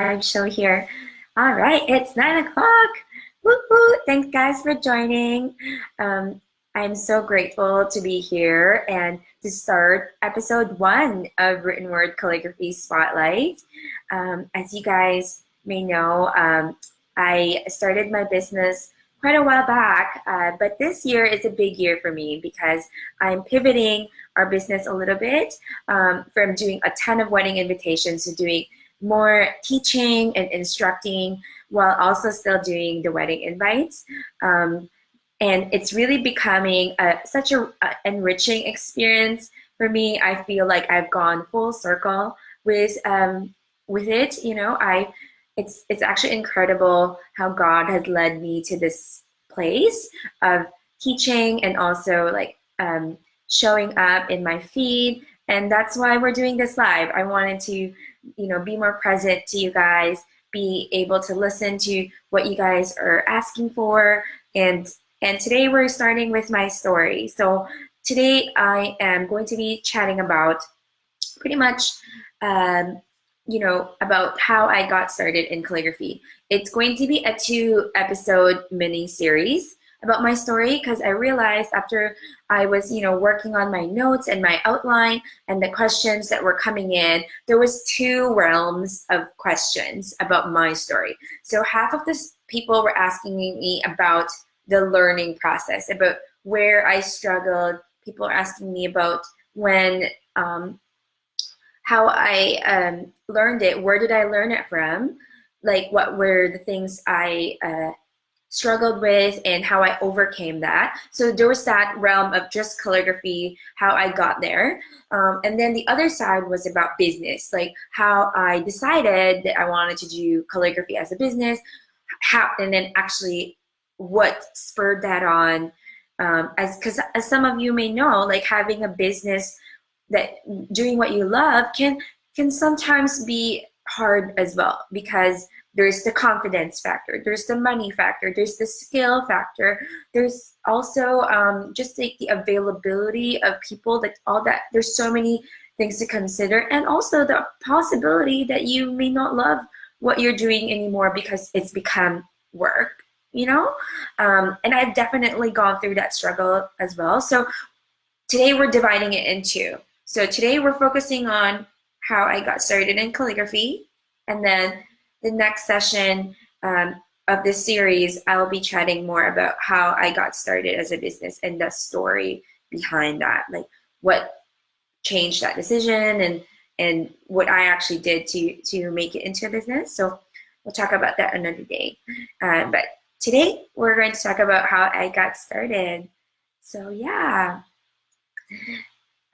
live show here. All right, it's 9 o'clock. Woo-hoo. Thanks, guys, for joining. I'm so grateful to be here and to start episode 1 of Written Word Calligraphy Spotlight. As you guys may know, I started my business quite a while back, but this year is a big year for me because I'm pivoting our business a little bit from doing a ton of wedding invitations to doing more teaching and instructing while also still doing the wedding invites. And it's really becoming such a enriching experience for me. I feel like I've gone full circle with it. It's actually incredible how God has led me to this place of teaching and also like showing up in my feed. And that's why we're doing this live. I wanted to be more present to you guys, be able to listen to what you guys are asking for. And today we're starting with my story. So today I am going to be chatting about pretty much, about how I got started in calligraphy. It's going to be a 2-episode mini series about my story because I realized after I was, working on my notes and my outline and the questions that were coming in, there was 2 realms of questions about my story. So half of the people were asking me about the learning process, about where I struggled. People are asking me about when, how I learned it, where did I learn it from, like what were the things I struggled with and how I overcame that. So there was that realm of just calligraphy, how I got there. And then the other side was about business, like how I decided that I wanted to do calligraphy as a business, and then actually what spurred that on. Because as some of you may know, like having a business that doing what you love can sometimes be hard as well, because there's the confidence factor, there's the money factor, there's the skill factor, there's also just like the availability of people, like all that. There's so many things to consider, and also the possibility that you may not love what you're doing anymore because it's become work, and I've definitely gone through that struggle as well. So today we're dividing it in 2. So today we're focusing on how I got started in calligraphy, and then the next session of this series, I'll be chatting more about how I got started as a business and the story behind that, like what changed that decision and what I actually did to make it into a business. So we'll talk about that another day. But today we're going to talk about how I got started. So yeah.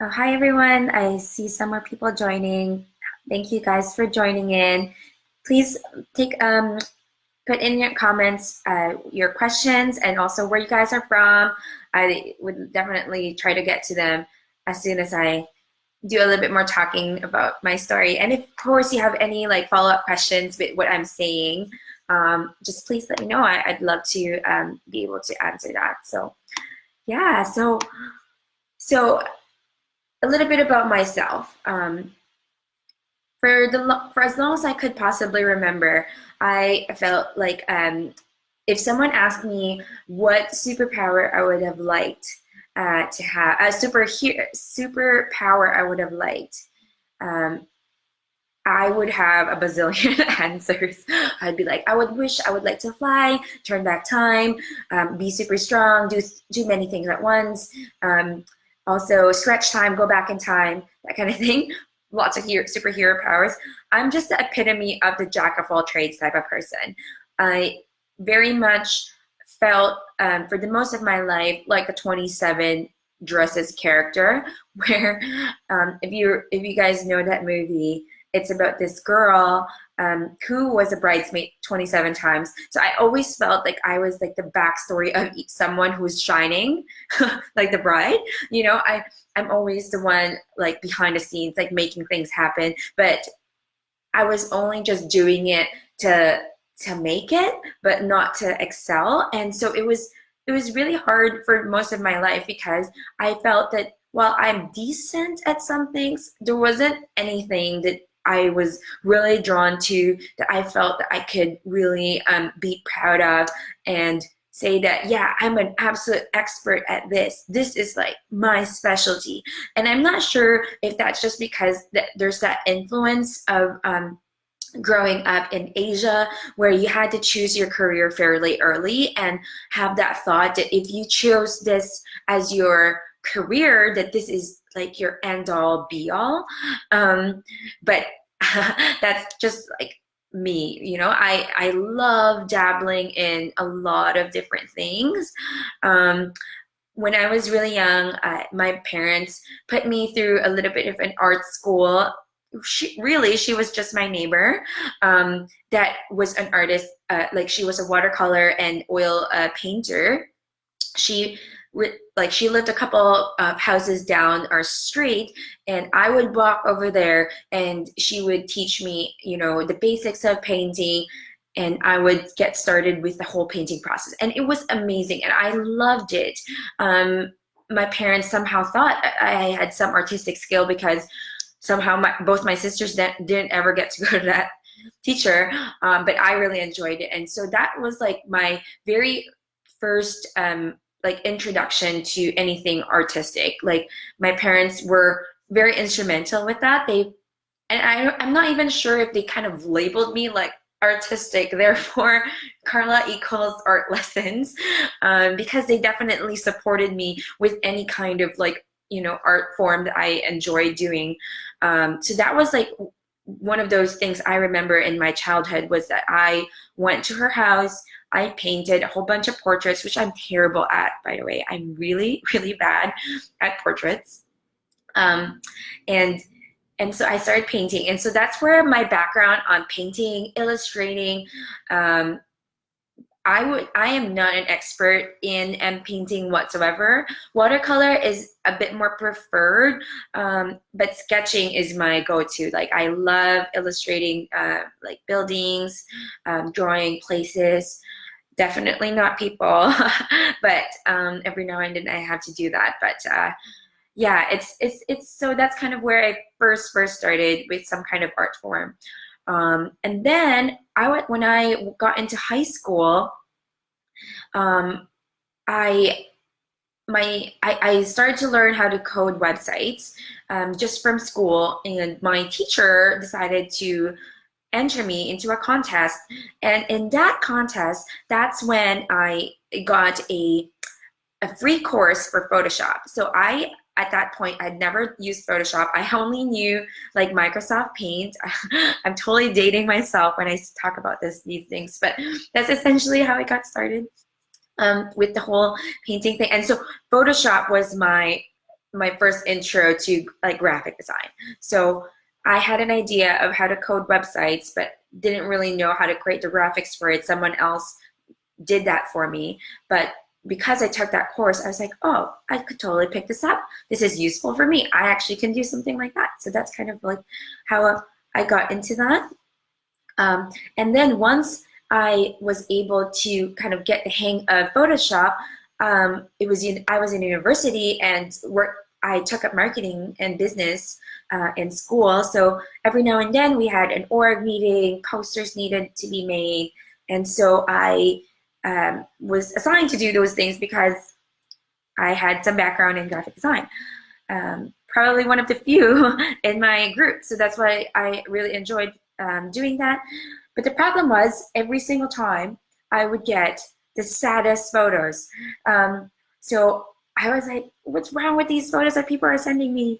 Hi everyone. I see some more people joining. Thank you guys for joining in. Please put in your comments your questions and also where you guys are from. I would definitely try to get to them as soon as I do a little bit more talking about my story. And if, of course, you have any like follow-up questions with what I'm saying, just please let me know. I'd love to be able to answer that. So yeah, so a little bit about myself. For as long as I could possibly remember, I felt like if someone asked me what superpower I would have liked to have, a superpower I would have liked, I would have a bazillion answers. I'd be like, I would like to fly, turn back time, be super strong, do many things at once. Also stretch time, go back in time, that kind of thing. Lots of superhero powers. I'm just the epitome of the jack of all trades type of person. I very much felt for the most of my life like the 27 Dresses character, where if you guys know that movie, it's about this girl who was a bridesmaid 27 times. So I always felt like I was like the backstory of someone who's shining, like the bride. I'm always the one like behind the scenes, like making things happen. But I was only just doing it to make it, but not to excel. And so it was really hard for most of my life because I felt that while I'm decent at some things, there wasn't anything that I was really drawn to, that I felt that I could really be proud of and say that, yeah, I'm an absolute expert at this. This is like my specialty. And I'm not sure if that's just because there's that influence of growing up in Asia, where you had to choose your career fairly early and have that thought that if you chose this as your career, that this is like your end all be all. But that's just like me, you know. I love dabbling in a lot of different things. When I was really young, my parents put me through a little bit of an art school. She was just my neighbor, that was an artist. Like, she was a watercolor and oil painter. She she lived a couple of houses down our street, and I would walk over there, and she would teach me, you know, the basics of painting, and I would get started with the whole painting process, and it was amazing, and I loved it. My parents somehow thought I had some artistic skill, because somehow both my sisters didn't ever get to go to that teacher, but I really enjoyed it. And so that was like my very first like introduction to anything artistic. Like, my parents were very instrumental with that. I'm not even sure if they kind of labeled me like artistic, therefore Carla equals art lessons, because they definitely supported me with any kind of, like, you know, art form that I enjoyed doing. So that was like one of those things I remember in my childhood, was that I went to her house, I painted a whole bunch of portraits, which I'm terrible at, by the way. I'm really, really bad at portraits. And so I started painting. And so that's where my background on painting, illustrating, I am not an expert in painting whatsoever. Watercolor is a bit more preferred, but sketching is my go-to. Like, I love illustrating like buildings, drawing places. Definitely not people, but every now and then I have to do that. But yeah, it's so that's kind of where I first started with some kind of art form. And then when I got into high school, I started to learn how to code websites, just from school, and my teacher decided to enter me into a contest. And in that contest, that's when I got a free course for Photoshop. So at that point, I'd never used Photoshop. I only knew like Microsoft Paint. I'm totally dating myself when I talk about these things, but that's essentially how I got started with the whole painting thing. And so Photoshop was my first intro to like graphic design. So I had an idea of how to code websites, but didn't really know how to create the graphics for it. Someone else did that for me. But because I took that course, I was like, oh, I could totally pick this up. This is useful for me. I actually can do something like that. So that's kind of like how I got into that. And then once I was able to kind of get the hang of Photoshop, I was in university, and I took up marketing and business in school. So every now and then we had an org meeting, posters needed to be made. And so I was assigned to do those things because I had some background in graphic design. Probably one of the few in my group. So that's why I really enjoyed doing that. But the problem was, every single time I would get the saddest photos. So I was like, what's wrong with these photos that people are sending me?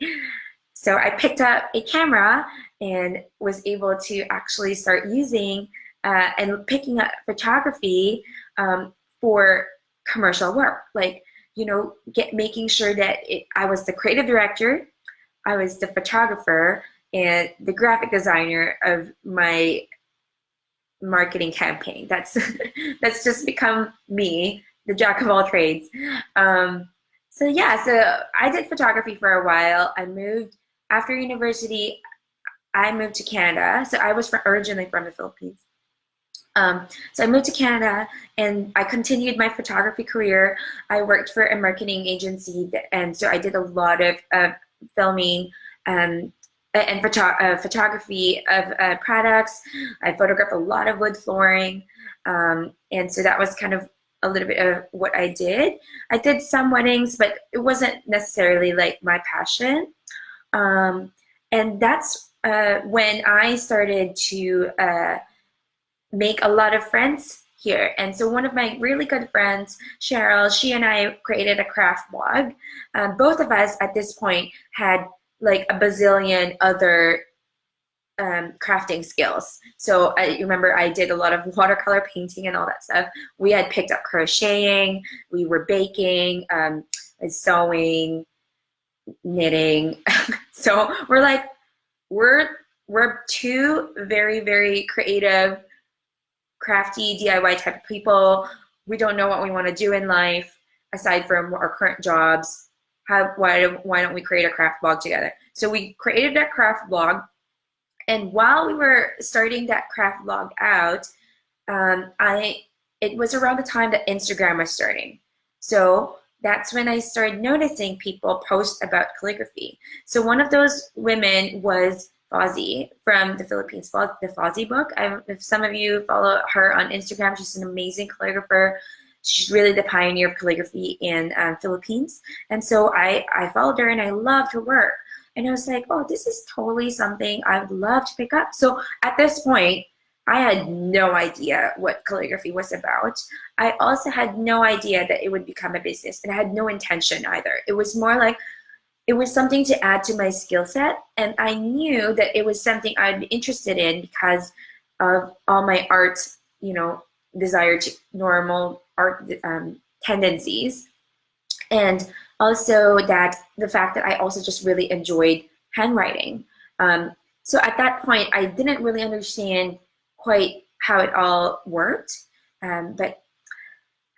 So I picked up a camera and was able to actually start using and picking up photography for commercial work. Like, you know, making sure that I was the creative director, I was the photographer, and the graphic designer of my marketing campaign. That's just become me, the jack of all trades. So yeah, so I did photography for a while. After university, I moved to Canada. So I was originally from the Philippines. So I moved to Canada, and I continued my photography career. I worked for a marketing agency, and so I did a lot of filming, and photography of products. I photographed a lot of wood flooring, and so that was kind of a little bit of what I did. I did some weddings, but it wasn't necessarily like my passion. And that's when I started to make a lot of friends here. And so one of my really good friends, Cheryl, she and I created a craft blog. Both of us at this point had like a bazillion other crafting skills. So I remember I did a lot of watercolor painting and all that stuff. We had picked up crocheting, we were baking, sewing, knitting. So we're like, we're two very, very creative, crafty, DIY type of people. We don't know what we want to do in life aside from our current jobs. Why don't we create a craft blog together? So we created that craft blog, and while we were starting that craft blog out, it was around the time that Instagram was starting. So that's when I started noticing people post about calligraphy. So one of those women was Fozzie from the Philippines, the Fozzie book. If some of you follow her on Instagram, she's an amazing calligrapher. She's really the pioneer of calligraphy in Philippines. And so I followed her and I loved her work. And I was like, oh, this is totally something I would love to pick up. So at this point, I had no idea what calligraphy was about. I also had no idea that it would become a business, and I had no intention either. It was more like, it was something to add to my skill set, and I knew that it was something I'd be interested in because of all my art, desire to normal art tendencies, and also that the fact that I also just really enjoyed handwriting. So at that point, I didn't really understand quite how it all worked, but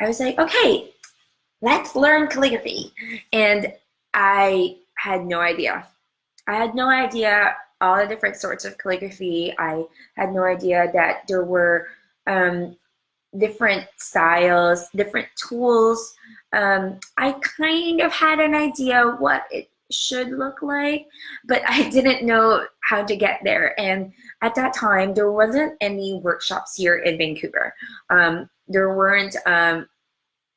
I was like, okay, let's learn calligraphy. And I had no idea. I had no idea all the different sorts of calligraphy. I had no idea that there were different styles, different tools. I kind of had an idea what it should look like, but I didn't know how to get there. And at that time, there wasn't any workshops here in Vancouver. There weren't,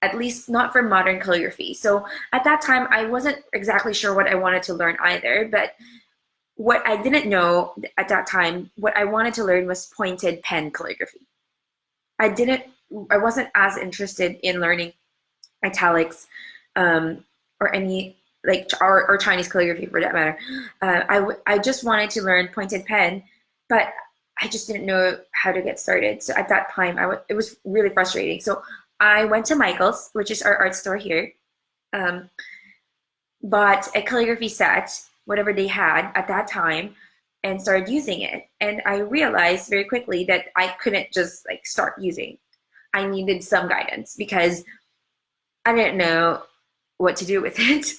at least not for modern calligraphy. So at that time, I wasn't exactly sure what I wanted to learn either, but what I didn't know at that time, what I wanted to learn was pointed pen calligraphy. I wasn't as interested in learning italics or any or Chinese calligraphy for that matter. I just wanted to learn pointed pen, but I just didn't know how to get started. So at that time, it was really frustrating. So I went to Michael's, which is our art store here, bought a calligraphy set, whatever they had at that time, and started using it. And I realized very quickly that I couldn't just start using. I needed some guidance because I didn't know what to do with it.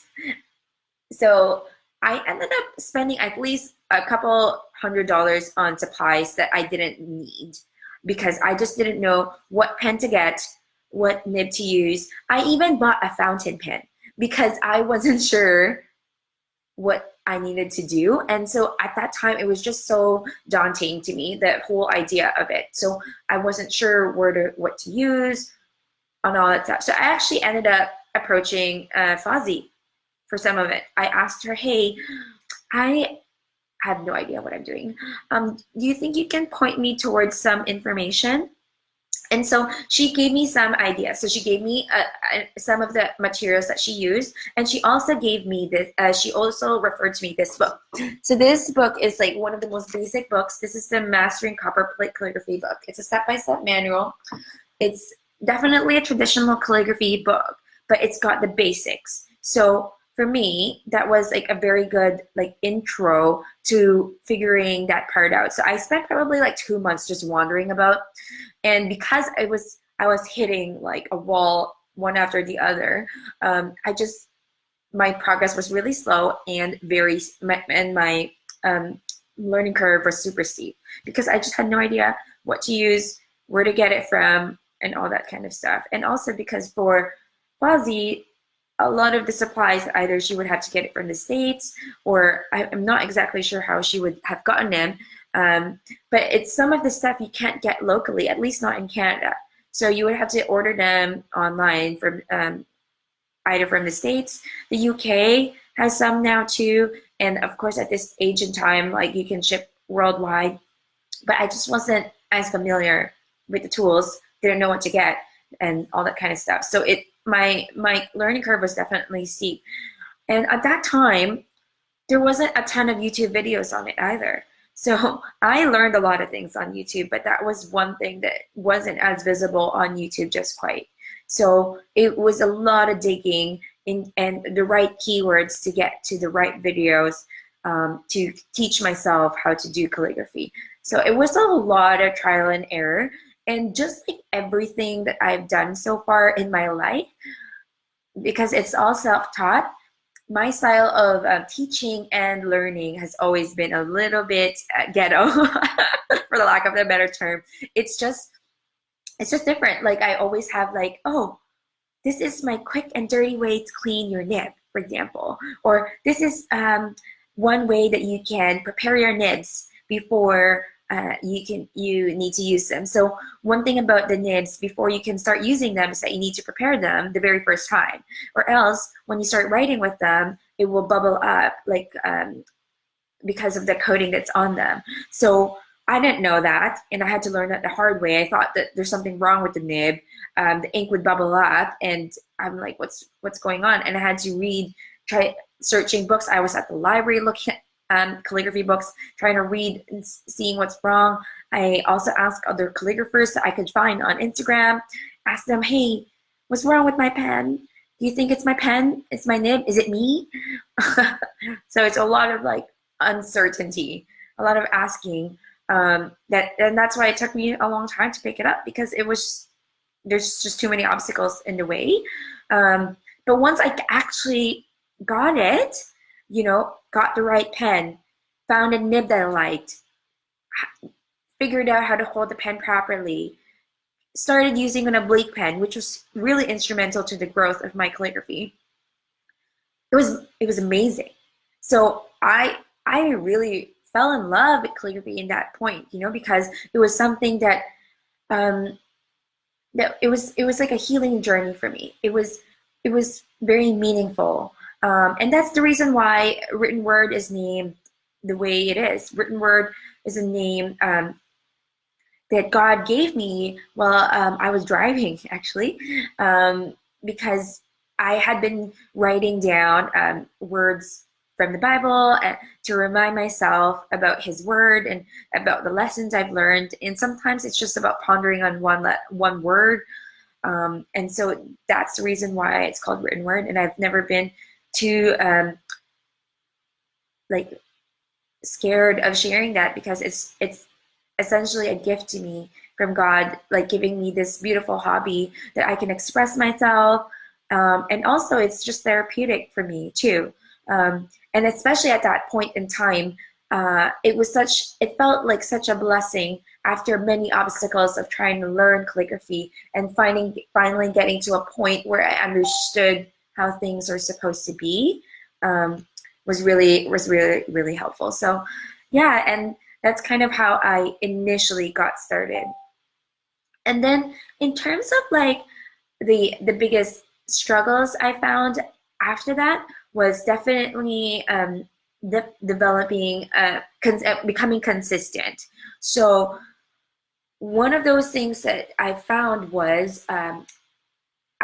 So I ended up spending at least a couple $100 on supplies that I didn't need because I just didn't know what pen to get, what nib to use. I even bought a fountain pen because I wasn't sure what I needed to do. And so at that time, it was just so daunting to me, that whole idea of it. So I wasn't sure what to use on all that stuff. So I actually ended up approaching Fozzie for some of it. I asked her, hey, I have no idea what I'm doing. Do you think you can point me towards some information? And so she gave me some ideas. So she gave me some of the materials that she used, and she also gave me this. She also referred to me this book. So this book is one of the most basic books. This is the Mastering Copper Plate Calligraphy book. It's a step-by-step manual. It's definitely a traditional calligraphy book, but it's got the basics. So for me, that was a very good intro to figuring that part out. So I spent probably 2 months just wandering about. And because I was hitting a wall one after the other, my progress was really slow and my learning curve was super steep because I just had no idea what to use, where to get it from, and all that kind of stuff. And also because for Fozzie, a lot of the supplies, either she would have to get it from the States, or I'm not exactly sure how she would have gotten them. But it's some of the stuff you can't get locally, at least not in Canada. So you would have to order them online from either from the States. The UK has some now too. And of course, at this age and time, like you can ship worldwide. But I just wasn't as familiar with the tools, didn't know what to get and all that kind of stuff. So my learning curve was definitely steep. And at that time, there wasn't a ton of YouTube videos on it either. So I learned a lot of things on YouTube, but that was one thing that wasn't as visible on YouTube just quite. So it was a lot of digging and the right keywords to get to the right videos to teach myself how to do calligraphy. So it was a lot of trial and error. And just like everything that I've done so far in my life, because it's all self-taught, my style of teaching and learning has always been a little bit ghetto, for the lack of a better term. It's just different. Like I always have like, oh, this is my quick and dirty way to clean your nib, for example. Or this is one way that you can prepare your nibs before you need to use them. So one thing about the nibs, before you can start using them, is that you need to prepare them the very first time, or else when you start writing with them, it will bubble up like because of the coating that's on them. So I didn't know that, and I had to learn that the hard way. I thought that there's something wrong with the nib. The ink would bubble up, and I'm like, what's going on? And I had to try searching books. I was at the library looking at calligraphy books, trying to read and seeing what's wrong. I also asked other calligraphers that I could find on Instagram, asked them, hey, what's wrong with my pen? Do you think it's my pen? It's my nib? Is it me? So it's a lot of like uncertainty, a lot of asking. And that's why it took me a long time to pick it up, because there's just too many obstacles in the way. But once I actually got it, got the right pen, found a nib that I liked, figured out how to hold the pen properly, started using an oblique pen, which was really instrumental to the growth of my calligraphy. It was amazing. So I really fell in love with calligraphy in that point, because it was something that it was like a healing journey for me. It was very meaningful. And that's the reason why written word is named the way it is. Written word is a name that God gave me while I was driving, actually, because I had been writing down words from the Bible to remind myself about His Word and about the lessons I've learned. And sometimes it's just about pondering on one word. And so that's the reason why it's called written word. And I've never been too like scared of sharing that, because it's essentially a gift to me from God, like giving me this beautiful hobby that I can express myself, and also it's just therapeutic for me too, and especially at that point in time, it felt like such a blessing after many obstacles of trying to learn calligraphy and finally getting to a point where I understood how things are supposed to be, was really helpful. So yeah, and that's kind of how I initially got started. And then in terms of like the biggest struggles I found after that was definitely developing becoming consistent. So one of those things that I found was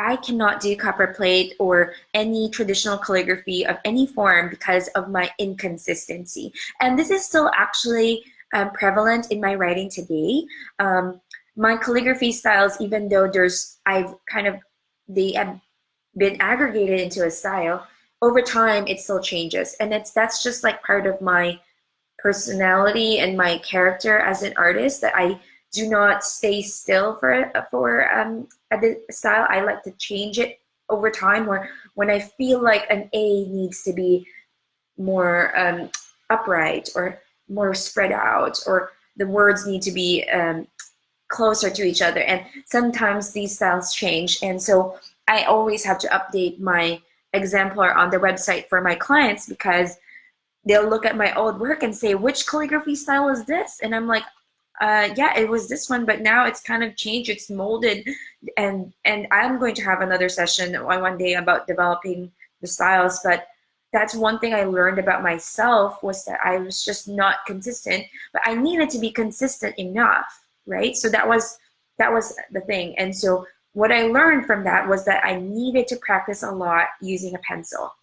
I cannot do copper plate or any traditional calligraphy of any form because of my inconsistency. And this is still actually prevalent in my writing today. My calligraphy styles, even though they have been aggregated into a style, over time it still changes. And that's just like part of my personality and my character as an artist, that I do not stay still for a style. I like to change it over time, or when I feel like an A needs to be more upright or more spread out, or the words need to be closer to each other. And sometimes these styles change, and so I always have to update my exemplar on the website for my clients, because they'll look at my old work and say, which calligraphy style is this? And I'm like, yeah, it was this one, but now it's kind of changed, it's molded. And I'm going to have another session one day about developing the styles. But that's one thing I learned about myself, was that I was just not consistent, but I needed to be consistent enough, right? So that was the thing. And so what I learned from that was that I needed to practice a lot using a pencil,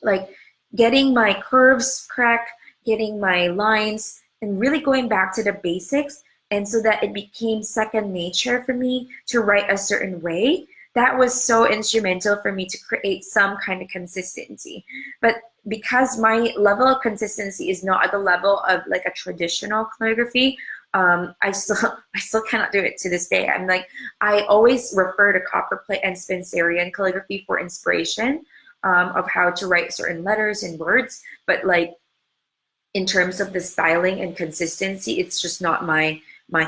like getting my curves correct, getting my lines, and really going back to the basics. And so that it became second nature for me to write a certain way. That was so instrumental for me to create some kind of consistency. But because my level of consistency is not at the level of like a traditional calligraphy, I still cannot do it to this day. I'm like, I always refer to copperplate and Spencerian calligraphy for inspiration, of how to write certain letters and words. But like, in terms of the styling and consistency, it's just not my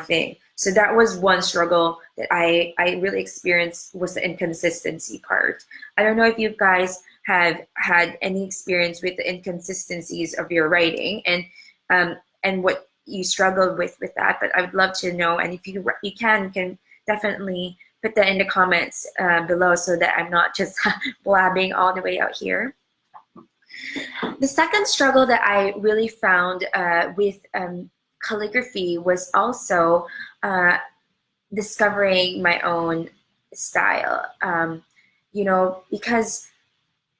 thing. So that was one struggle that I really experienced, was the inconsistency part. I don't know if you guys have had any experience with the inconsistencies of your writing, and what you struggled with that, but I would love to know. And if you can definitely put that in the comments below, so that I'm not just blabbing all the way out here. The second struggle that I really found with calligraphy was also discovering my own style. You know, because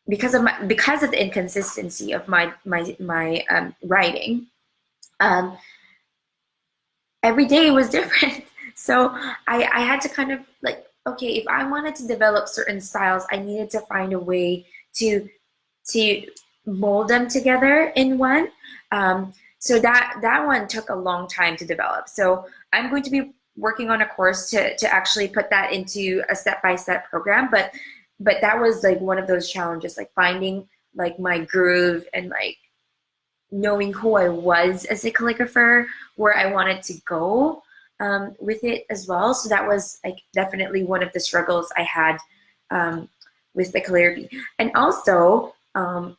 of the inconsistency of my writing. Every day was different. So I had to kind of like, okay, if I wanted to develop certain styles, I needed to find a way to mold them together in one. So that one took a long time to develop. So I'm going to be working on a course to actually put that into a step-by-step program. But that was like one of those challenges, like finding like my groove, and like knowing who I was as a calligrapher, where I wanted to go with it as well. So that was like definitely one of the struggles I had with the calligraphy. And also,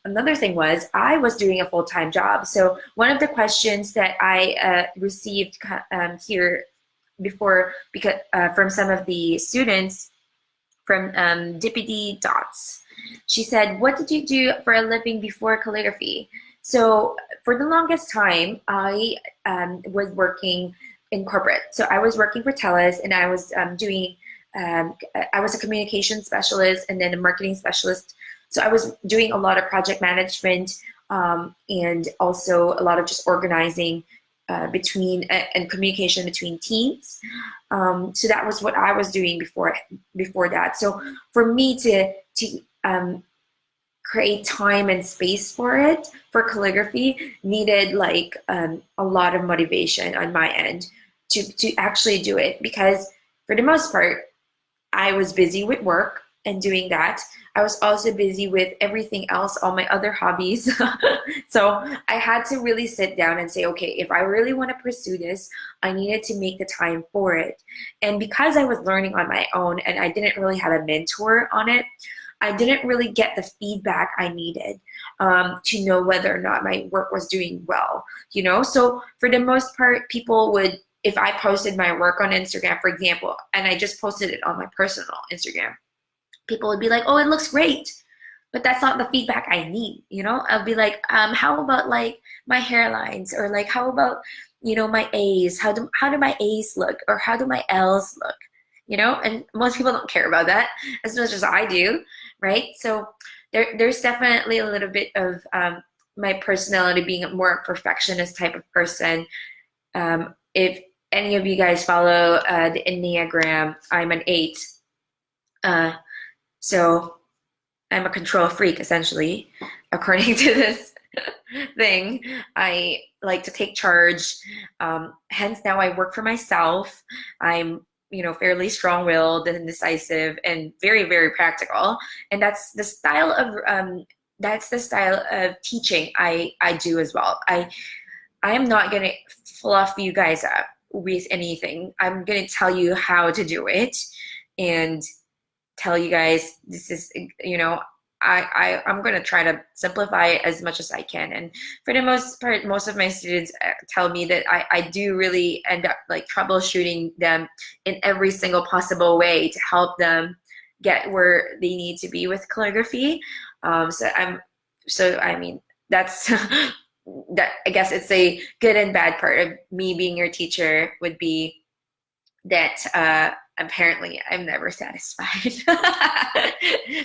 another thing was, I was doing a full-time job. So one of the questions that I received here before, because from some of the students, from Deputy Dots, she said, what did you do for a living before calligraphy? So for the longest time, I was working in corporate. So I was working for TELUS, and I was I was a communication specialist and then a marketing specialist. So I was doing a lot of project management, and also a lot of just organizing between and communication between teams. So that was what I was doing before that. So for me to create time and space for it, for calligraphy, needed like a lot of motivation on my end to actually do it, because for the most part, I was busy with work and doing that. I was also busy with everything else, all my other hobbies. So I had to really sit down and say, okay, if I really want to pursue this, I needed to make the time for it. And because I was learning on my own and I didn't really have a mentor on it, I didn't really get the feedback I needed to know whether or not my work was doing well, you know? So for the most part, people would, if I posted my work on Instagram, for example, and I just posted it on my personal Instagram, people would be like, oh, it looks great. But that's not the feedback I need, you know? I'll be like, how about like my hairlines, or like, how about, you know, my A's? How do my A's look, or how do my L's look? You know, and most people don't care about that as much as I do, right? So there's definitely a little bit of my personality being a more perfectionist type of person. If any of you guys follow the Enneagram, I'm an 8. So I'm a control freak, essentially, according to this thing. I like to take charge. Hence, now I work for myself. I'm, you know, fairly strong-willed and decisive and very, very practical. And that's the style of teaching I do as well. I am not gonna fluff you guys up with anything. I'm gonna tell you how to do it and tell you guys this is, you know, I'm going to try to simplify it as much as I can. And for the most part, most of my students tell me that I do really end up like troubleshooting them in every single possible way to help them get where they need to be with calligraphy. So I mean, that's that, I guess it's a good and bad part of me being your teacher would be that apparently I'm never satisfied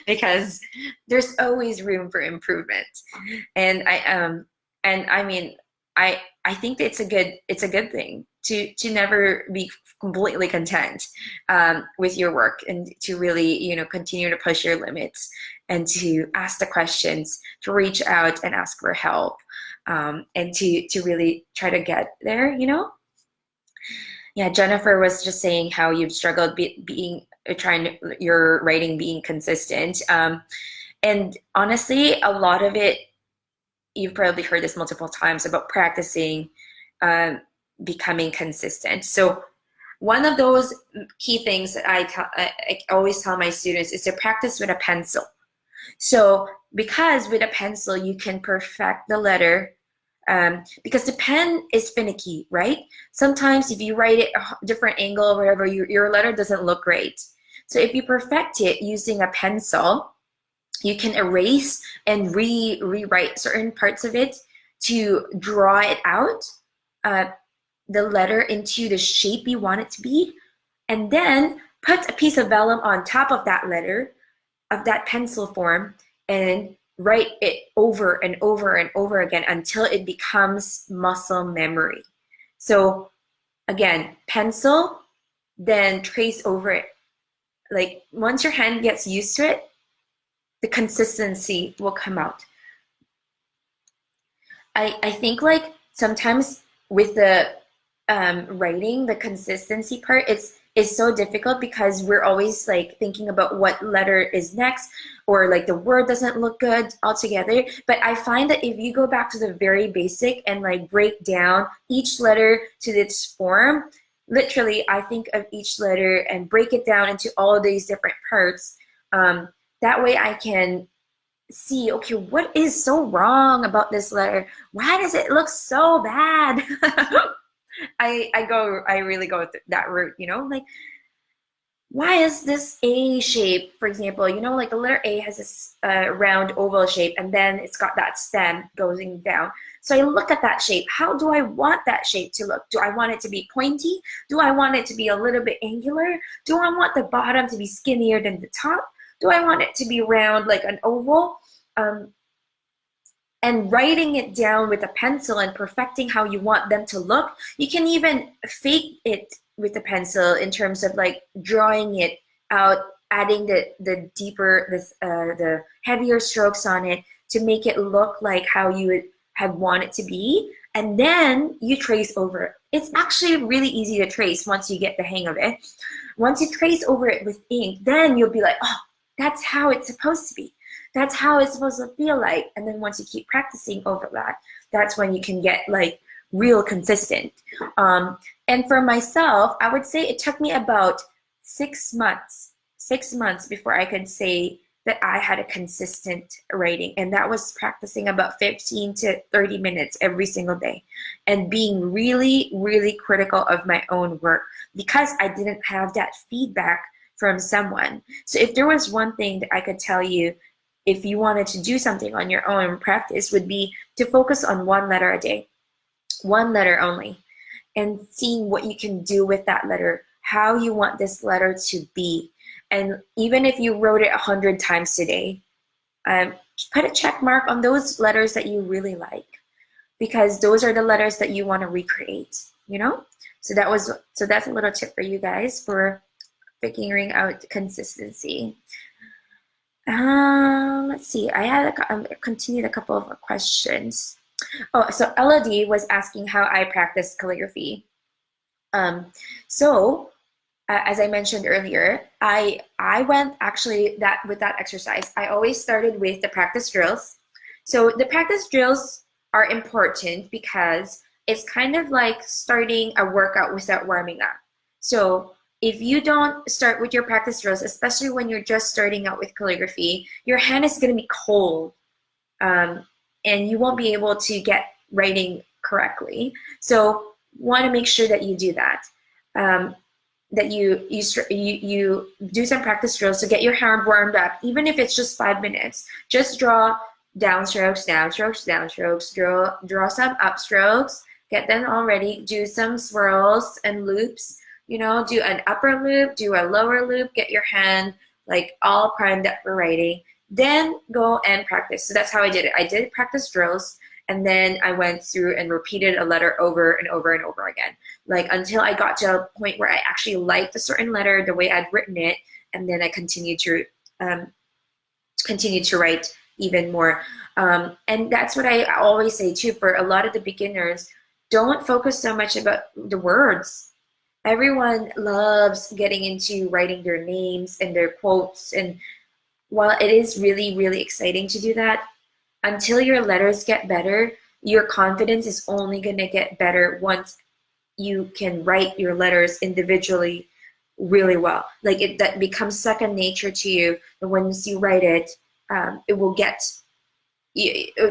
because there's always room for improvement. And I mean, I think it's a good thing to never be completely content with your work, and to really continue to push your limits, and to ask the questions, to reach out and ask for help, and to really try to get there. Yeah, Jennifer was just saying how you've struggled your writing being consistent. And honestly, a lot of it, you've probably heard this multiple times about practicing, becoming consistent. So one of those key things that I always tell my students is to practice with a pencil. So because with a pencil, you can perfect the letter. Because the pen is finicky, right? Sometimes if you write it a different angle or whatever, your letter doesn't look great. So if you perfect it using a pencil, you can erase and rewrite certain parts of it to draw it out, the letter into the shape you want it to be, and then put a piece of vellum on top of that letter, of that pencil form, and write it over and over and over again until it becomes muscle memory. So again, pencil, then trace over it. Like once your hand gets used to it, the consistency will come out. I think like sometimes with the writing, the consistency part, it's so difficult because we're always like thinking about what letter is next, or like the word doesn't look good altogether. But I find that if you go back to the very basic and like break down each letter to its form, literally I think of each letter and break it down into all of these different parts. That way I can see, okay, what is so wrong about this letter? Why does it look so bad? I really go that route, like why is this A shape, for example, like the letter A has this round oval shape, and then it's got that stem going down. So I look at that shape. How do I want that shape to look? Do I want it to be pointy? Do I want it to be a little bit angular? Do I want the bottom to be skinnier than the top? Do I want it to be round like an oval? And writing it down with a pencil and perfecting how you want them to look. You can even fake it with the pencil in terms of like drawing it out, adding the deeper, the heavier strokes on it to make it look like how you would have want it to be. And then you trace over it. It's actually really easy to trace once you get the hang of it. Once you trace over it with ink, then you'll be like, oh, that's how it's supposed to be. That's how it's supposed to feel like. And then once you keep practicing over that, that's when you can get like real consistent. And for myself, I would say it took me about 6 months before I could say that I had a consistent writing. And that was practicing about 15 to 30 minutes every single day and being really, really critical of my own work because I didn't have that feedback from someone. So if there was one thing that I could tell you, if you wanted to do something on your own practice, would be to focus on one letter a day, one letter only, and seeing what you can do with that letter, how you want this letter to be. And even if you wrote it 100 times today, put a check mark on those letters that you really like, because those are the letters that you want to recreate, So that's a little tip for you guys for figuring out consistency. Let's see. I had continued a couple of questions. Oh, so Elodie was asking how I practice calligraphy. As I mentioned earlier, I went actually with that exercise. I always started with the practice drills. So the practice drills are important because it's kind of like starting a workout without warming up. So if you don't start with your practice drills, especially when you're just starting out with calligraphy, your hand is going to be cold, and you won't be able to get writing correctly. So want to make sure that you do that. That you do some practice drills to get your hand warmed up, even if it's just 5 minutes. Just draw downstrokes, downstrokes, downstrokes, draw some upstrokes, get them all ready, do some swirls and loops, you know, do an upper loop, do a lower loop, get your hand like all primed up for writing, then go and practice. So that's how I did it. I did practice drills, and then I went through and repeated a letter over and over and over again, like until I got to a point where I actually liked a certain letter the way I'd written it, and then I continued to write even more. And that's what I always say too, for a lot of the beginners, don't focus so much about the words. Everyone loves getting into writing their names and their quotes, and while it is really, really exciting to do that, until your letters get better, your confidence is only going to get better once you can write your letters individually really well. Like that becomes second nature to you. And once you write it, it will get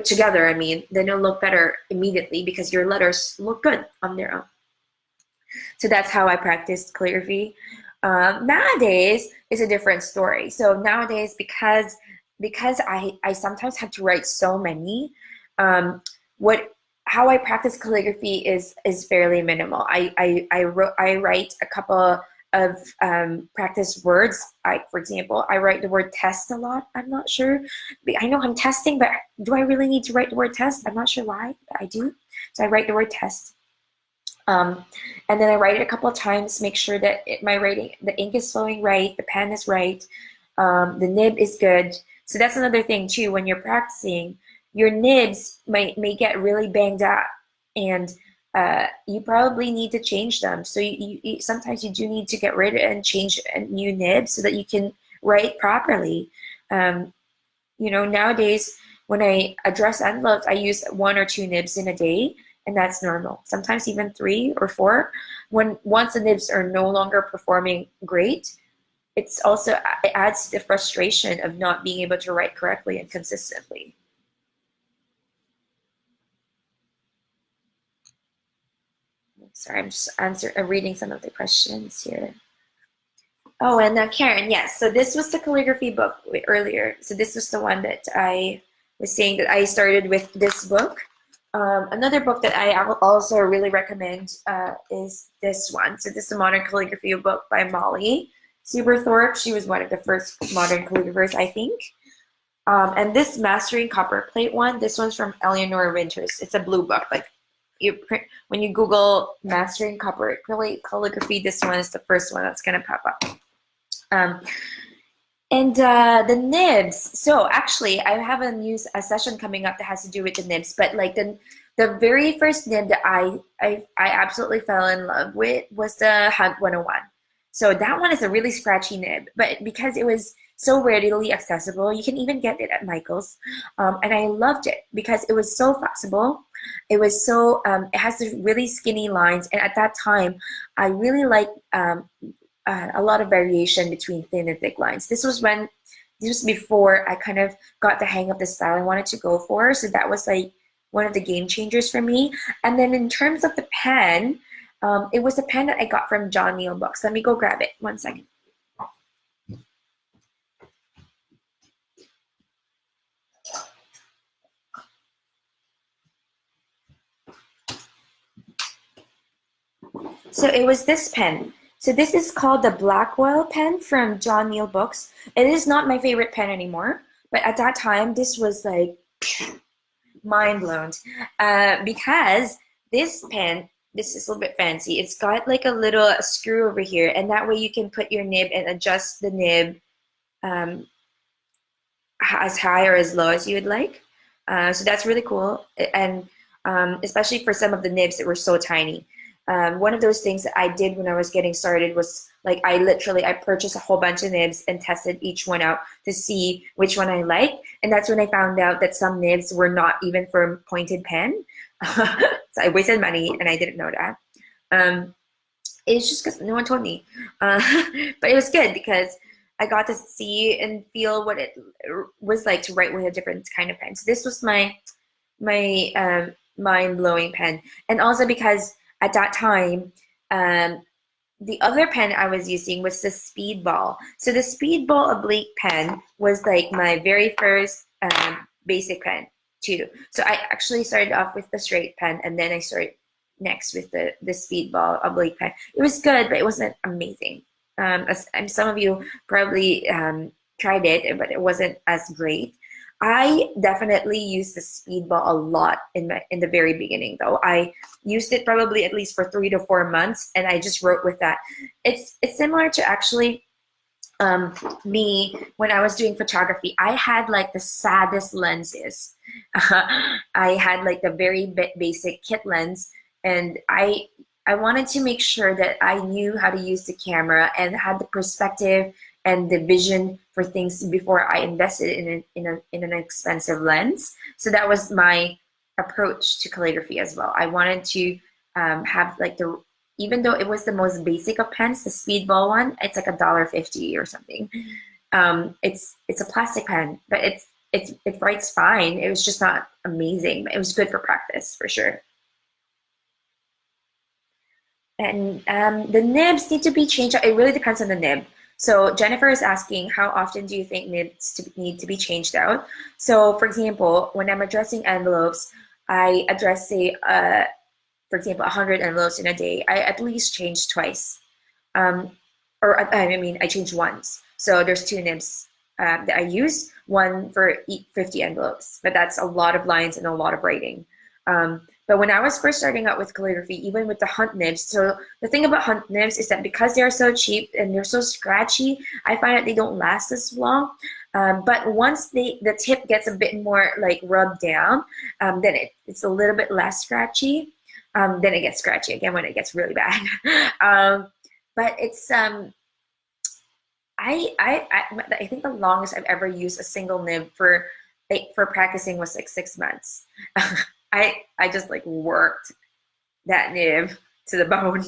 together. I mean, then it'll look better immediately because your letters look good on their own. So that's how I practiced calligraphy. Nowadays, it's a different story. So nowadays, because I sometimes have to write so many, how I practice calligraphy is fairly minimal. I write a couple of practice words. For example, I write the word test a lot. I'm not sure. I know I'm testing, but do I really need to write the word test? I'm not sure why, but I do. So I write the word test. And then I write it a couple of times, make sure that my writing, the ink is flowing right, the pen is right, the nib is good. So that's another thing too, when you're practicing, your nibs may get really banged up, and you probably need to change them. So you sometimes you do need to get rid of and change a new nib so that you can write properly. You know, nowadays when I address envelopes, I use 1 or 2 nibs in a day, and that's normal. Sometimes even 3 or 4. Once the nibs are no longer performing great, it adds to the frustration of not being able to write correctly and consistently. Sorry, I'm just reading some of the questions here. Oh, and Karen, yes. So this was the calligraphy book earlier. So this was the one that I was saying that I started with this book. Another book that I also really recommend is this one. So this is a modern calligraphy book by Molly Suberthorpe. She was one of the first modern calligraphers, I think. And this Mastering Copperplate one, this one's from Eleanor Winters. It's a blue book. Like when you Google Mastering Copperplate calligraphy, this one is the first one that's going to pop up. And the nibs. So actually, I have a session coming up that has to do with the nibs. But like the very first nib that I absolutely fell in love with was the Hunt 101. So that one is a really scratchy nib, but because it was so readily accessible, you can even get it at Michael's. And I loved it because it was so flexible. It was so it has these really skinny lines, and at that time, I really liked a lot of variation between thin and thick lines. This was before I kind of got the hang of the style I wanted to go for. So that was like one of the game changers for me. And then in terms of the pen, it was a pen that I got from John Neal Books. Let me go grab it. 1 second. So it was this pen. So this is called the Blackwell pen from John Neal Books. It is not my favorite pen anymore, but at that time, this was like mind blown because this pen, this is a little bit fancy. It's got like a little screw over here, and that way you can put your nib and adjust the nib as high or as low as you would like. So that's really cool, and especially for some of the nibs that were so tiny. One of those things that I did when I was getting started was like I purchased a whole bunch of nibs and tested each one out to see which one I liked, and that's when I found out that some nibs were not even for a pointed pen. So I wasted money and I didn't know that. It's just because no one told me. Uh, but it was good because I got to see and feel what it was like to write with a different kind of pen. So this was my mind-blowing pen. And also because at that time, um, the other pen I was using was the Speedball. So the Speedball oblique pen was like my very first basic pen too. So I actually started off with the straight pen, and then I started next with the Speedball oblique pen. It was good, but it wasn't amazing. And some of you probably tried it, but it wasn't as great. I definitely used the Speedball a lot in the very beginning, though. I used it probably at least for 3 to 4 months, and I just wrote with that. It's similar to actually me when I was doing photography. I had like the saddest lenses. I had like the very basic kit lens, and I wanted to make sure that I knew how to use the camera and had the perspective and the vision for things before I invested in an expensive lens. So that was my approach to calligraphy as well. I wanted to have like the even though it was the most basic of pens, the Speedball one, it's like $1.50 or something. It's a plastic pen, but it writes fine. It was just not amazing. It was good for practice for sure. And the nibs need to be changed. It really depends on the nib. So Jennifer is asking, how often do you think need to be changed out? So for example, when I'm addressing envelopes, I address, say, for example, 100 envelopes in a day. I at least change twice. Um, or I mean, I change once. So there's two nibs that I use, one for 50 envelopes, but that's a lot of lines and a lot of writing. But when I was first starting out with calligraphy, even with the hunt nibs, so the thing about hunt nibs is that because they're so cheap and they're so scratchy, I find that they don't last as long. But once the tip gets a bit more like rubbed down, then it's a little bit less scratchy. Then it gets scratchy again when it gets really bad. But it's I think the longest I've ever used a single nib for practicing was like 6 months. I just like worked that nib to the bone.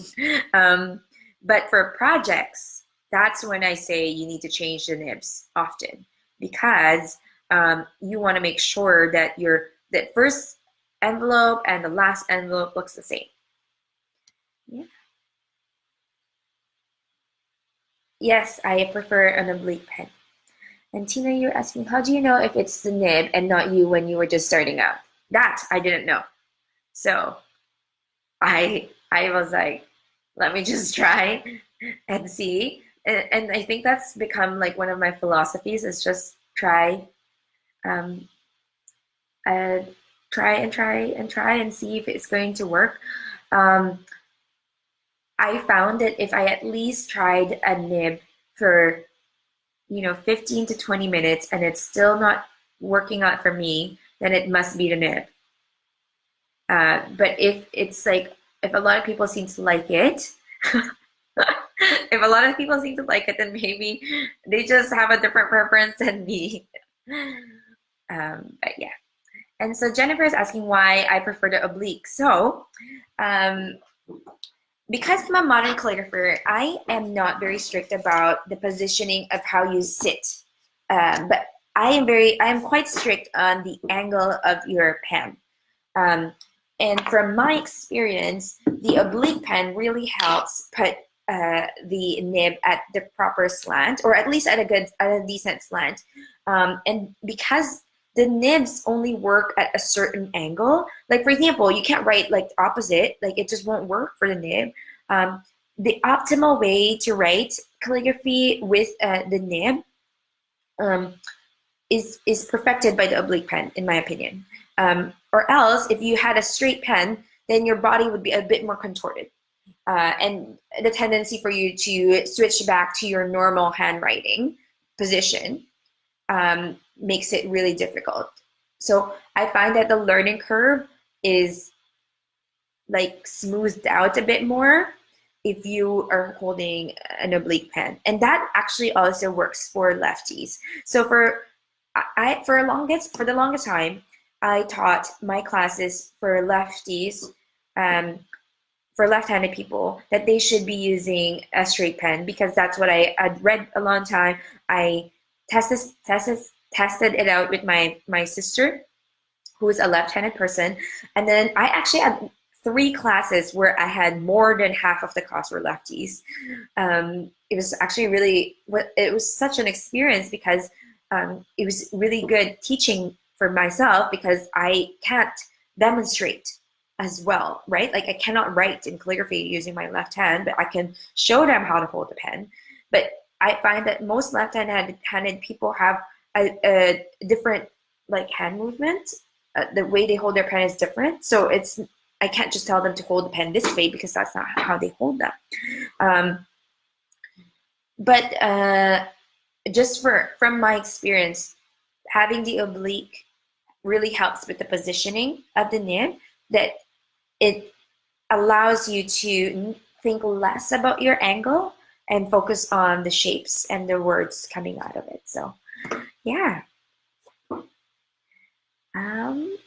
But for projects, that's when I say you need to change the nibs often, because you want to make sure that that first envelope and the last envelope looks the same. Yeah. Yes, I prefer an oblique pen. And Tina, you're asking, how do you know if it's the nib and not you when you were just starting out? That I didn't know. So I was like, let me just try and see. And I think that's become like one of my philosophies is just um, uh, try and try and try and see if it's going to work. Um, I found that if I at least tried a nib for 15 to 20 minutes and it's still not working out for me, then it must be the nib. But if a lot of people seem to like it, if a lot of people seem to like it, then maybe they just have a different preference than me. But yeah. And so Jennifer is asking why I prefer the oblique. So, because I'm a modern calligrapher, I am not very strict about the positioning of how you sit. But I am quite strict on the angle of your pen. And from my experience, the oblique pen really helps put the nib at the proper slant, or at least at a decent slant. And because the nibs only work at a certain angle, like for example, you can't write like opposite, like it just won't work for the nib. The optimal way to write calligraphy with the nib um, is perfected by the oblique pen, in my opinion. Or else, if you had a straight pen, then your body would be a bit more contorted. And the tendency for you to switch back to your normal handwriting position makes it really difficult. So I find that the learning curve is like smoothed out a bit more if you are holding an oblique pen. And that actually also works for lefties. So for the longest time, I taught my classes for lefties for left-handed people that they should be using a straight pen, because that's what I'd read a long time. I tested it out with my sister, who is a left-handed person, and then I actually had 3 classes where I had more than half of the class were lefties. It was actually it was such an experience, because it was really good teaching for myself, because I can't demonstrate as well, right? Like, I cannot write in calligraphy using my left hand, but I can show them how to hold the pen. But I find that most left-handed people have a different, like, hand movement. The way they hold their pen is different. So I can't just tell them to hold the pen this way, because that's not how they hold them. But just from my experience, having the oblique really helps with the positioning of the nib, that it allows you to think less about your angle and focus on the shapes and the words coming out of it. So yeah. And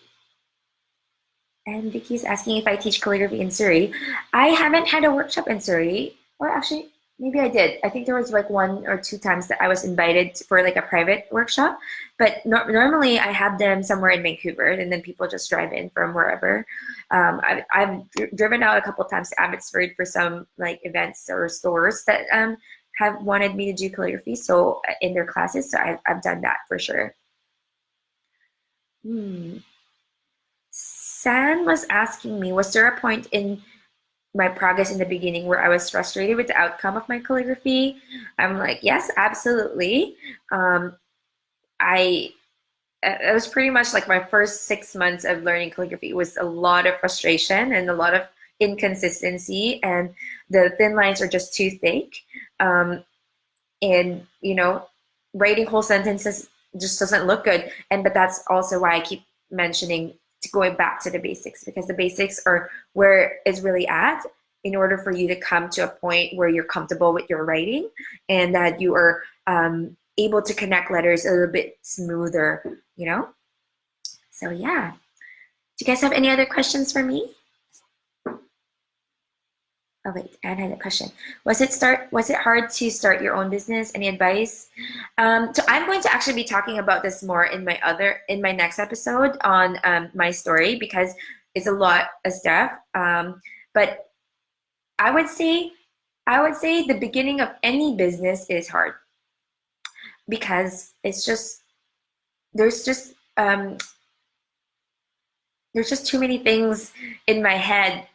Vicky's asking if I teach calligraphy in Surrey. I haven't had a workshop in Surrey, or actually, maybe I did. I think there was like 1 or 2 times that I was invited for like a private workshop, but normally I have them somewhere in Vancouver, and then people just drive in from wherever. I've driven out a couple of times to Abbotsford for some like events or stores that have wanted me to do calligraphy, so in their classes. So I've done that for sure. San was asking me, was there a point in my progress in the beginning where I was frustrated with the outcome of my calligraphy? I'm like, yes, absolutely. It was pretty much like my first 6 months of learning calligraphy. It was a lot of frustration and a lot of inconsistency, and the thin lines are just too thick. And, writing whole sentences just doesn't look good. But that's also why I keep mentioning to going back to the basics, because the basics are where it's really at, in order for you to come to a point where you're comfortable with your writing, and that you are able to connect letters a little bit smoother, So yeah. Do you guys have any other questions for me? Oh wait, Anne had a question. Was it hard to start your own business? Any advice? So I'm going to actually be talking about this more in my next episode on my story, because it's a lot of stuff. But I would say the beginning of any business is hard, because there's just too many things in my head,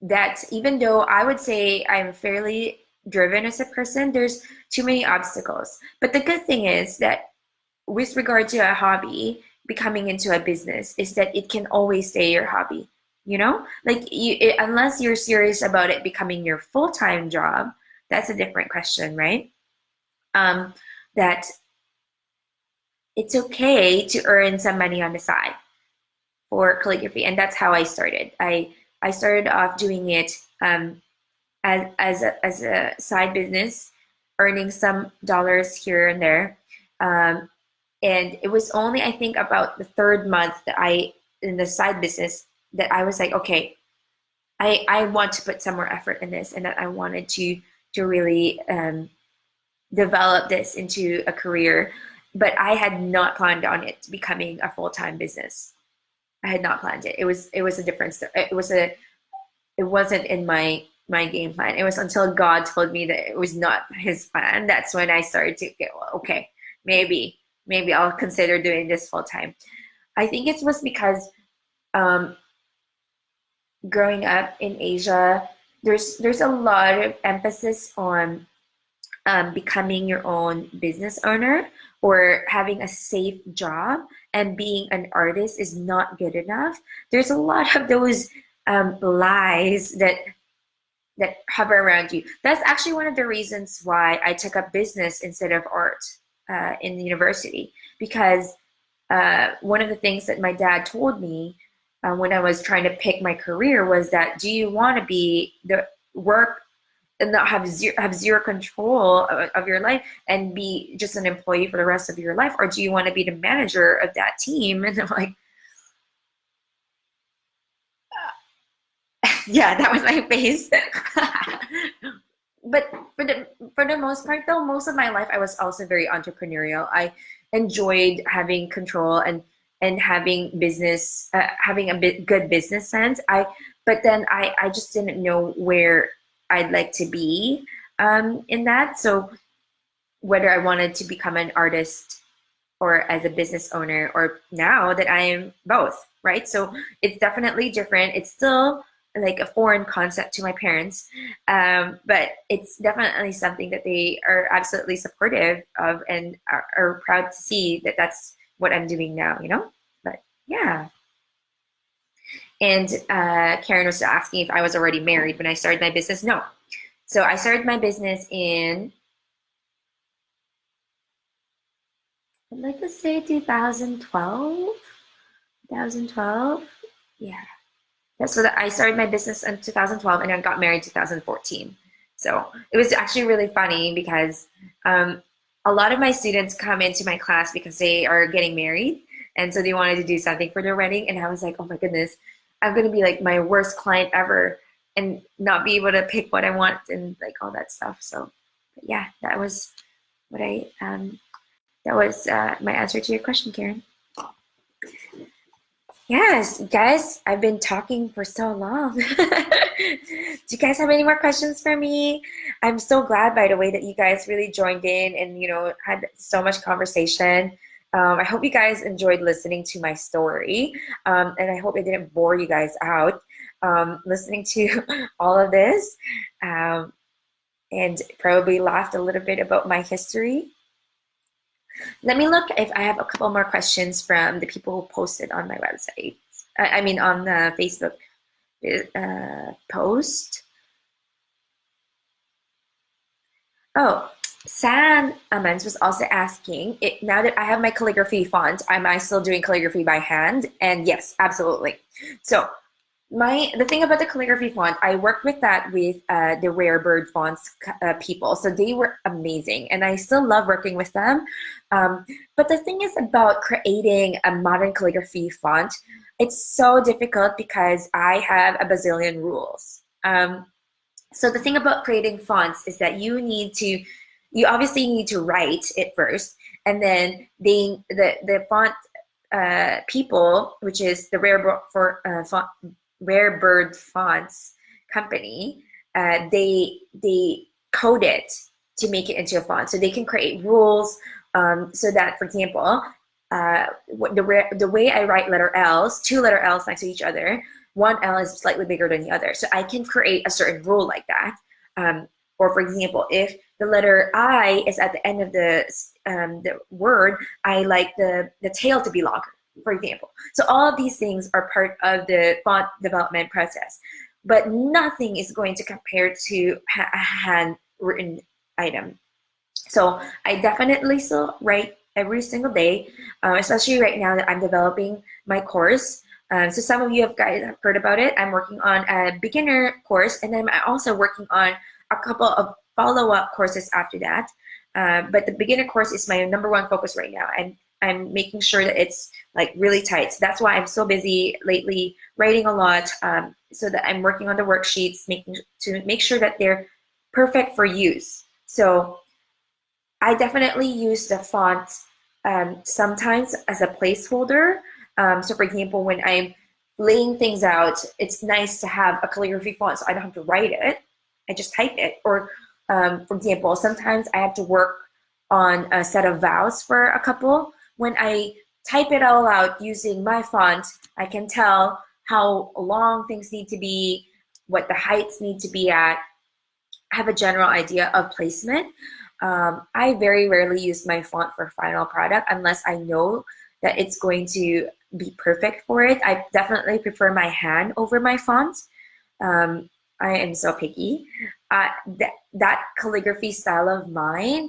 that even though I would say I'm fairly driven as a person, there's too many obstacles. But the good thing is that with regard to a hobby becoming into a business, is that it can always stay your hobby. Like, unless you're serious about it becoming your full-time job, that's a different question, right? That it's okay to earn some money on the side for calligraphy, and that's how I started. I started off doing it as a side business, earning some dollars here and there, and it was only, I think, about the 3rd month that in the side business, that I was like, okay, I want to put some more effort in this, and that I wanted to really develop this into a career. But I had not planned on it becoming a full-time business. I had not planned it. It was a different story. It wasn't in my game plan. It was until God told me that it was not his plan. That's when I started to get, well, okay, maybe I'll consider doing this full time. I think it was because growing up in Asia, there's a lot of emphasis on becoming your own business owner, or having a safe job, and being an artist is not good enough. There's a lot of those lies that hover around you. That's actually one of the reasons why I took up business instead of art in university, because one of the things that my dad told me when I was trying to pick my career was that, do you want to be the work and not have zero control of your life and be just an employee for the rest of your life, or do you want to be the manager of that team? And I'm like, Yeah, that was my face. But for the most part, though, most of my life I was also very entrepreneurial. I enjoyed having control and having business, having a bit good business sense. But then I just didn't know where I'd like to be in that. So whether I wanted to become an artist or as a business owner, or now that I am both, right? So it's definitely different. It's still like a foreign concept to my parents, but it's definitely something that they are absolutely supportive of and are proud to see that that's what I'm doing now, you know? But yeah. And Karen was asking if I was already married when I started my business. No. So I started my business in, I'd like to say 2012. 2012. Yeah. That's what I started my business in 2012 and I got married in 2014. So it was actually really funny because a lot of my students come into my class because they are getting married. And so they wanted to do something for their wedding. And I was like, oh my goodness, I'm going to be like my worst client ever and not be able to pick what I want and like all that stuff. So yeah, that was what that was my answer to your question, Karen. Yes, guys, I've been talking for so long. Do you guys have any more questions for me? I'm so glad, by the way, that you guys really joined in and, you know, had so much conversation. I hope you guys enjoyed listening to my story, and I hope it didn't bore you guys out listening to all of this, and probably laughed a little bit about my history. Let me look if I have a couple more questions from the people who posted on my website. I mean, on the Facebook post. Oh, San Amans was also asking, now that I have my calligraphy font, am I still doing calligraphy by hand? And yes, absolutely. So the thing about the calligraphy font, I worked with that with the Rare Bird Fonts people. So they were amazing and I still love working with them. But the thing is about creating a modern calligraphy font, it's so difficult because I have a bazillion rules. So the thing about creating fonts is that you obviously need to write it first, and then the font people, which is the Rare Bird Fonts company, they code it to make it into a font. So they can create rules so that, for example, the way I write letter L's, two letter L's next to each other, one L is slightly bigger than the other. So I can create a certain rule like that. Or for example, if the letter I is at the end of the word, I like the tail to be longer, for example. So all of these things are part of the font development process, but nothing is going to compare to a handwritten item. So I definitely still write every single day, especially right now that I'm developing my course. So some of you guys have heard about it. I'm working on a beginner course, and then I'm also working on a couple of follow-up courses after that. But the beginner course is my number one focus right now, and I'm making sure that it's like really tight. So that's why I'm so busy lately writing a lot, so that I'm working on the worksheets, to make sure that they're perfect for use. So I definitely use the font sometimes as a placeholder. So for example, when I'm laying things out, it's nice to have a calligraphy font so I don't have to write it. I just type it. Or for example, sometimes I have to work on a set of vows for a couple. When I type it all out using my font, I can tell how long things need to be, what the heights need to be at. I have a general idea of placement. I very rarely use my font for final product unless I know that it's going to be perfect for it. I definitely prefer my hand over my font. I am so picky. That calligraphy style of mine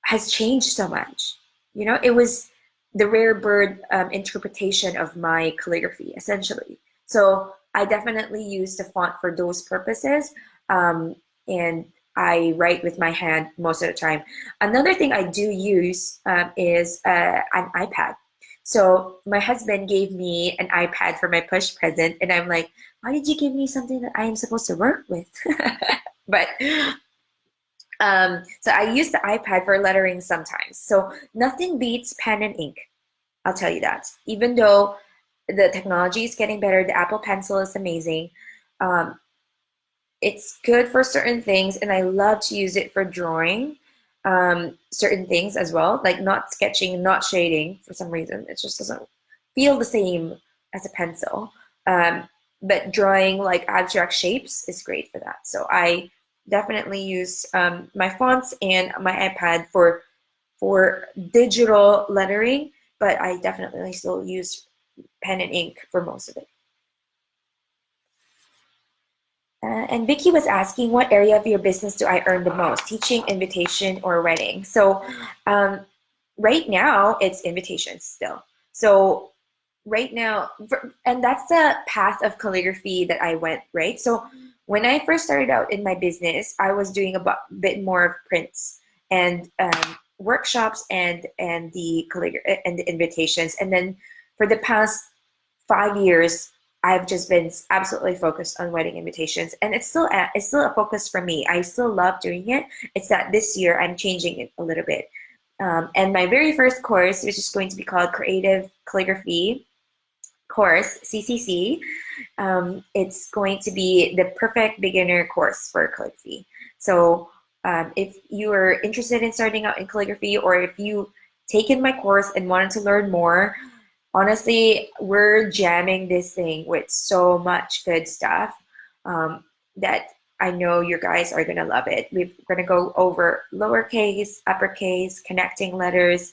has changed so much. You know, it was the Rare Bird interpretation of my calligraphy, essentially. So I definitely use the font for those purposes. And I write with my hand most of the time. Another thing I do use is an iPad. So my husband gave me an iPad for my push present, and I'm like, why did you give me something that I am supposed to work with? But so I use the iPad for lettering sometimes. So nothing beats pen and ink. I'll tell you that. Even though the technology is getting better, the Apple Pencil is amazing. Um, it's good for certain things, and I love to use it for drawing certain things as well, like not sketching, not shading for some reason. It just doesn't feel the same as a pencil. Um, but drawing like abstract shapes is great for that. So I definitely use my fonts and my iPad for digital lettering, but I definitely still use pen and ink for most of it. And Vicky was asking, what area of your business do I earn the most? Teaching, invitation, or writing? So um, right now, it's invitations still. So right now, and that's the path of calligraphy that I went, right? So when I first started out in my business, I was doing a bit more of prints and workshops and the calligraphy and the invitations. And then for the past 5 years, I've just been absolutely focused on wedding invitations, and it's still a focus for me. I still love doing it. It's that this year I'm changing it a little bit. And my very first course, which is going to be called Creative Calligraphy Course (CCC), it's going to be the perfect beginner course for calligraphy. So if you are interested in starting out in calligraphy, or if you taken my course and wanted to learn more, honestly, we're jamming this thing with so much good stuff that I know you guys are going to love it. We're going to go over lowercase, uppercase, connecting letters,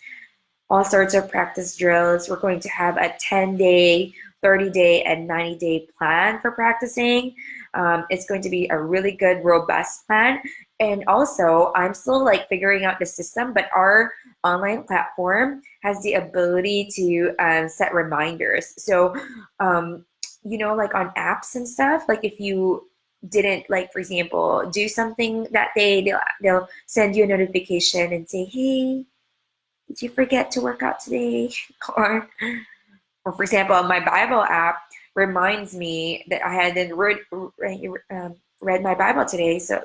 all sorts of practice drills. We're going to have a 10-day, 30-day, and 90-day plan for practicing. It's going to be a really good, robust plan. And also, I'm still like figuring out the system, but our online platform has the ability to set reminders. So, like on apps and stuff, like if you didn't, like, for example, do something that day, they'll send you a notification and say, hey, did you forget to work out today? Or for example, my Bible app reminds me that I hadn't read my Bible today. So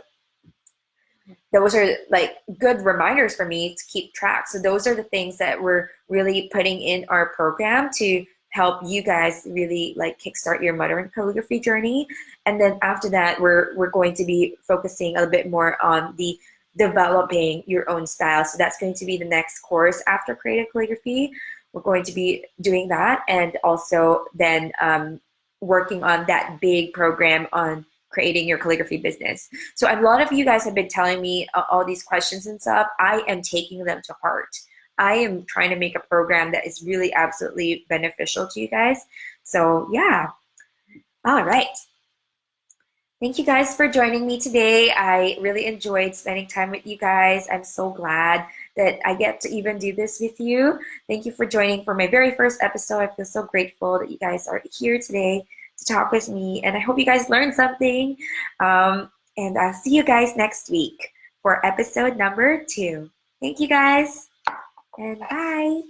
those are like good reminders for me to keep track. So those are the things that we're really putting in our program to help you guys really like kickstart your modern calligraphy journey. And then after that, we're going to be focusing a bit more on the developing your own style. So that's going to be the next course after creative calligraphy. We're going to be doing that, and also then working on that big program on creating your calligraphy business. So a lot of you guys have been telling me all these questions and stuff. I am taking them to heart. I am trying to make a program that is really absolutely beneficial to you guys. So yeah, all right. Thank you guys for joining me today. I really enjoyed spending time with you guys. I'm so glad that I get to even do this with you. Thank you for joining for my very first episode. I feel so grateful that you guys are here today to talk with me, and I hope you guys learned something. And I'll see you guys next week for episode number 2. Thank you guys, and bye.